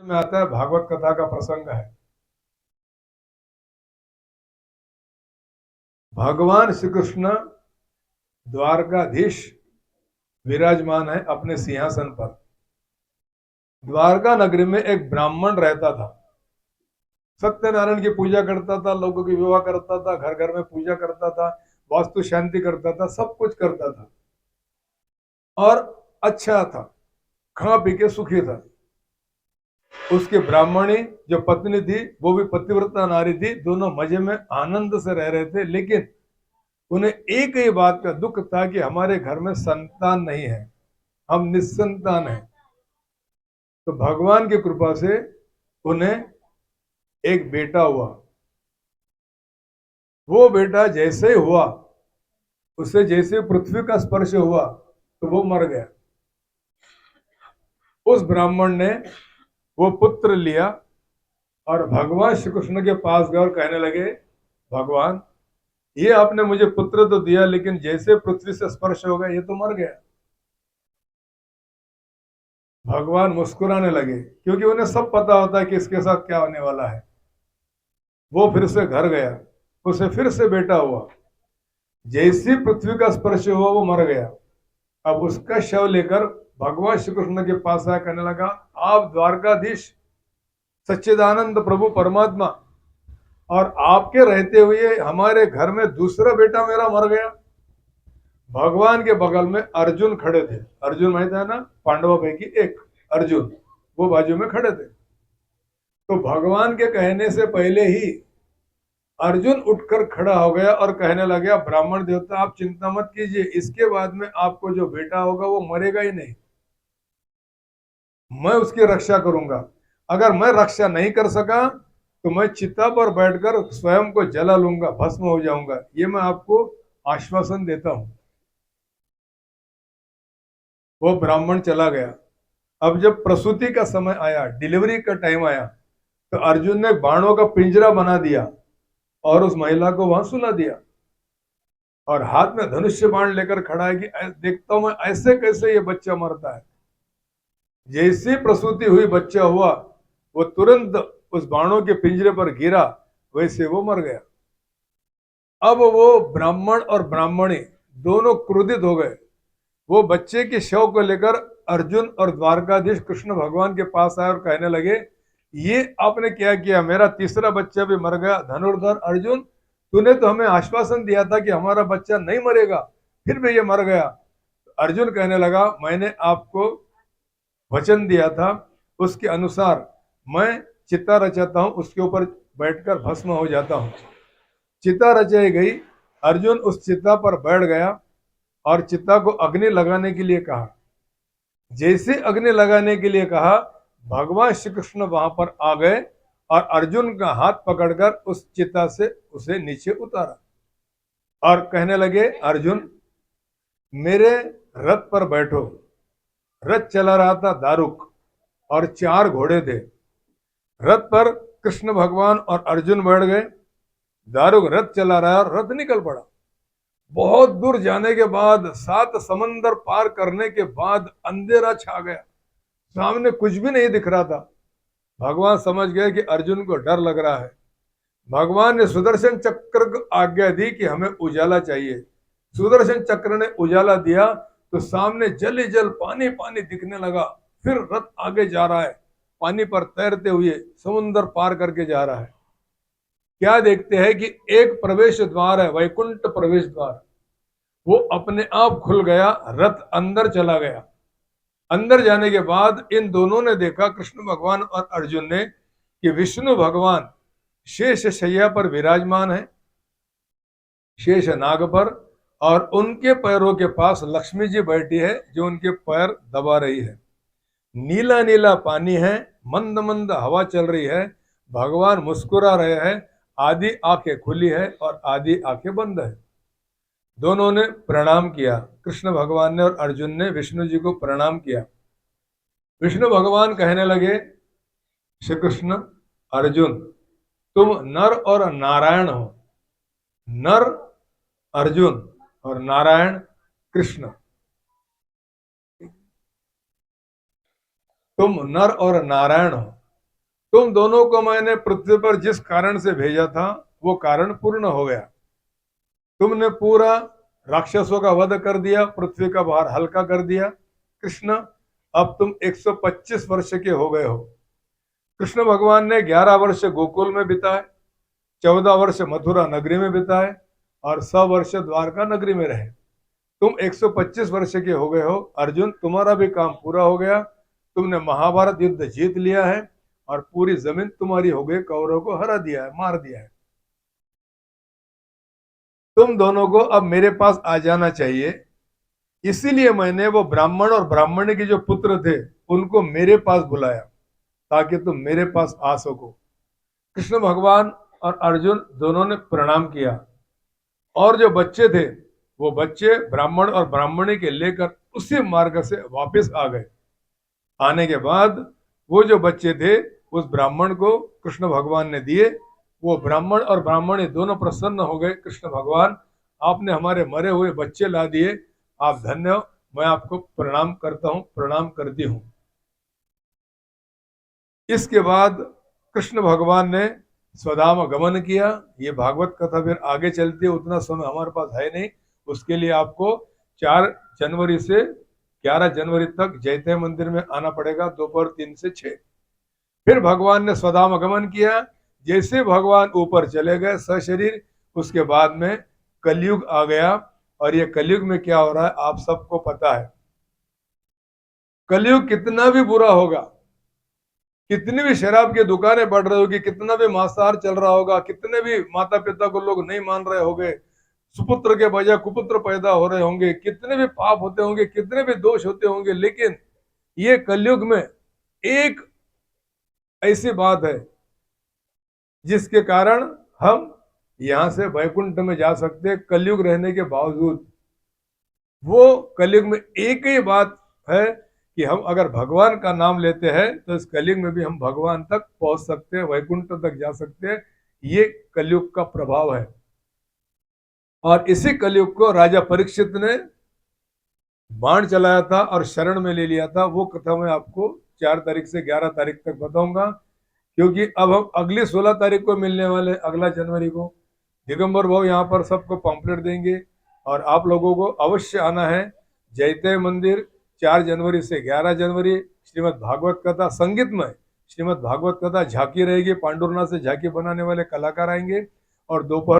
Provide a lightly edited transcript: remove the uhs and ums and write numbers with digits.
में आता है, भागवत कथा का प्रसंग है। भगवान श्री कृष्ण द्वारकाधीश विराजमान है अपने सिंहासन पर। द्वारका नगरी में एक ब्राह्मण रहता था। सत्यनारायण की पूजा करता था, लोगों की विवाह करता था, घर घर में पूजा करता था, वास्तु शांति करता था, सब कुछ करता था और अच्छा था, खा पी के सुखी था। उसकी ब्राह्मणी जो पत्नी थी वो भी पतिव्रता नारी थी। दोनों मजे में आनंद से रह रहे थे, लेकिन उन्हें एक ही बात का दुख था कि हमारे घर में संतान नहीं है, हम निस्संतान हैं। तो भगवान की कृपा से उन्हें एक बेटा हुआ। वो बेटा जैसे ही हुआ, उसे जैसे पृथ्वी का स्पर्श हुआ तो वो मर गया। उस ब्राह्मण ने वो पुत्र लिया और भगवान श्री कृष्ण के पास गए और कहने लगे, भगवान, ये आपने मुझे पुत्र तो दिया, लेकिन जैसे पृथ्वी से स्पर्श हो गया ये तो मर गया। भगवान मुस्कुराने लगे, क्योंकि उन्हें सब पता होता है कि इसके साथ क्या होने वाला है। वो फिर से घर गया, उसे फिर से बेटा हुआ। जैसी पृथ्वी का स्पर्श हुआ वो मर गया। अब उसका शव लेकर भगवान श्री कृष्ण के पास आया, कहने लगा, आप द्वारकाधीश सच्चिदानंद प्रभु परमात्मा, और आपके रहते हुए हमारे घर में दूसरा बेटा मेरा मर गया। भगवान के बगल में अर्जुन खड़े थे। अर्जुन माहित है ना, पांडवों पैकी एक अर्जुन, वो बाजू में खड़े थे। तो भगवान के कहने से पहले ही अर्जुन उठकर खड़ा हो गया और कहने लगा, ब्राह्मण देवता, आप चिंता मत कीजिए, इसके बाद में आपको जो बेटा होगा वो मरेगा ही नहीं, मैं उसकी रक्षा करूंगा। अगर मैं रक्षा नहीं कर सका तो मैं चिता पर बैठकर स्वयं को जला लूंगा, भस्म हो जाऊंगा, ये मैं आपको आश्वासन देता हूं। वो ब्राह्मण चला गया। अब जब प्रसूति का समय आया, डिलीवरी का टाइम आया, तो अर्जुन ने बाणों का पिंजरा बना दिया और उस महिला को वहां सुला दिया और हाथ में धनुष्य बाण लेकर खड़ा है कि देखता हूं मैं ऐसे कैसे ये बच्चा मरता है। जैसी प्रसूति हुई, बच्चा हुआ, वो तुरंत उस बाणों के पिंजरे पर गिरा, वैसे वो मर गया। अब वो ब्राह्मण और ब्राह्मणी दोनों क्रोधित हो गए। वो बच्चे के शव को लेकर अर्जुन और द्वारकाधीश कृष्ण भगवान के पास आए और कहने लगे, ये आपने क्या किया, मेरा तीसरा बच्चा भी मर गया। धनुर्धर अर्जुन, तूने तो हमें आश्वासन दिया था कि हमारा बच्चा नहीं मरेगा, फिर भी ये मर गया। अर्जुन कहने लगा, मैंने आपको वचन दिया था, उसके अनुसार मैं चिता रचाता हूं, उसके ऊपर बैठकर भस्म हो जाता हूं। चिता रचाई गई। अर्जुन उस चिता पर बैठ गया और चिता को अग्नि लगाने के लिए कहा। जैसे अग्नि लगाने के लिए कहा, भगवान श्री कृष्ण वहां पर आ गए और अर्जुन का हाथ पकड़कर उस चिता से उसे नीचे उतारा और कहने लगे, अर्जुन, मेरे रथ पर बैठो। रथ चला रहा था दारुक और 4 घोड़े थे। रथ पर कृष्ण भगवान और अर्जुन बैठ गए। दारुक रथ चला रहा है और रथ निकल पड़ा। बहुत दूर जाने के बाद, 7 समंदर पार करने के बाद अंधेरा छा गया, सामने कुछ भी नहीं दिख रहा था। भगवान समझ गए कि अर्जुन को डर लग रहा है। भगवान ने सुदर्शन चक्र को आज्ञा दी कि हमें उजाला चाहिए। सुदर्शन चक्र ने उजाला दिया तो सामने जल ही जल, पानी पानी दिखने लगा। फिर रथ आगे जा रहा है, पानी पर तैरते हुए समुद्र पार करके जा रहा है। क्या देखते हैं कि एक प्रवेश द्वार है, वैकुंठ प्रवेश द्वार, वो अपने आप खुल गया, रथ अंदर चला गया। अंदर जाने के बाद इन दोनों ने देखा, कृष्ण भगवान और अर्जुन ने, कि विष्णु भगवान शेष शैया पर विराजमान है, शेष नाग पर, और उनके पैरों के पास लक्ष्मी जी बैठी है जो उनके पैर दबा रही है। नीला नीला पानी है, मंद मंद हवा चल रही है, भगवान मुस्कुरा रहे हैं, आधी आंखें खुली है और आधी आंखें बंद है। दोनों ने प्रणाम किया, कृष्ण भगवान ने और अर्जुन ने विष्णु जी को प्रणाम किया। विष्णु भगवान कहने लगे, श्री कृष्ण, अर्जुन, तुम नर और नारायण हो। नर अर्जुन और नारायण कृष्ण। तुम नर और नारायण हो। तुम दोनों को मैंने पृथ्वी पर जिस कारण से भेजा था वो कारण पूर्ण हो गया। तुमने पूरा राक्षसों का वध कर दिया, पृथ्वी का भार हल्का कर दिया। कृष्ण, अब तुम 125 वर्ष के हो गए हो। कृष्ण भगवान ने 11 वर्ष गोकुल में बिताए, 14 वर्ष मथुरा नगरी में बिताए और 100 वर्ष द्वारका नगरी में रहे। तुम 125 वर्ष के हो गए हो। अर्जुन, तुम्हारा भी काम पूरा हो गया। तुमने महाभारत युद्ध जीत लिया है और पूरी जमीन तुम्हारी हो गई, कौरवों को हरा दिया है, मार दिया है। तुम दोनों को अब मेरे पास आ जाना चाहिए। इसीलिए मैंने वो ब्राह्मण और ब्राह्मणी के जो पुत्र थे उनको मेरे पास बुलाया, ताकि तुम मेरे पास आ सको। कृष्ण भगवान और अर्जुन दोनों ने प्रणाम किया और जो बच्चे थे वो बच्चे ब्राह्मण और ब्राह्मणी के लेकर उसी मार्ग से वापस आ गए। आने के बाद वो जो बच्चे थे उस ब्राह्मण को कृष्ण भगवान ने दिए। वो ब्राह्मण और ब्राह्मणी दोनों प्रसन्न हो गए। कृष्ण भगवान, आपने हमारे मरे हुए बच्चे ला दिए, आप धन्य हो, मैं आपको प्रणाम करता हूँ, प्रणाम करती हूँ। इसके बाद कृष्ण भगवान ने स्वधाम गमन किया। ये भागवत कथा फिर आगे चलती है, उतना समय हमारे पास है नहीं। उसके लिए आपको 4 जनवरी से 11 जनवरी तक जैतय मंदिर में आना पड़ेगा, दोपहर 3 से 6। फिर भगवान ने स्वधाम गमन किया। जैसे भगवान ऊपर चले गए सशरीर, उसके बाद में कलयुग आ गया। और ये कलयुग में क्या हो रहा है आप सबको पता है। कलयुग कितना भी बुरा होगा, कितनी भी शराब की दुकानें बढ़ रही होगी, कितना भी मांसाहार चल रहा होगा, कितने भी माता पिता को लोग नहीं मान रहे होंगे, सुपुत्र के बजाय कुपुत्र पैदा हो रहे होंगे, कितने भी पाप होते होंगे, कितने भी दोष होते होंगे, लेकिन ये कलयुग में एक ऐसी बात है जिसके कारण हम यहां से वैकुंठ में जा सकते हैं कलयुग रहने के बावजूद। वो कलयुग में एक ही बात है कि हम अगर भगवान का नाम लेते हैं तो इस कलयुग में भी हम भगवान तक पहुंच सकते हैं, वैकुंठ तक जा सकते हैं। ये कलयुग का प्रभाव है। और इसी कलयुग को राजा परीक्षित ने बाण चलाया था और शरण में ले लिया था। वो कथा मैं आपको 4 तारीख से 11 तारीख तक बताऊंगा, क्योंकि अब हम अगली 16 तारीख को मिलने वाले, अगला जनवरी को दिगंबर भाव यहाँ पर सबको पॉम्पलेट देंगे और आप लोगों को अवश्य आना है। जैतय मंदिर 4 जनवरी से 11 जनवरी श्रीमद् भागवत कथा संगीतमय, श्रीमद् भागवत कथा झांकी रहेगी, पांडुरनाथ से झांकी बनाने वाले कलाकार आएंगे और दोपहर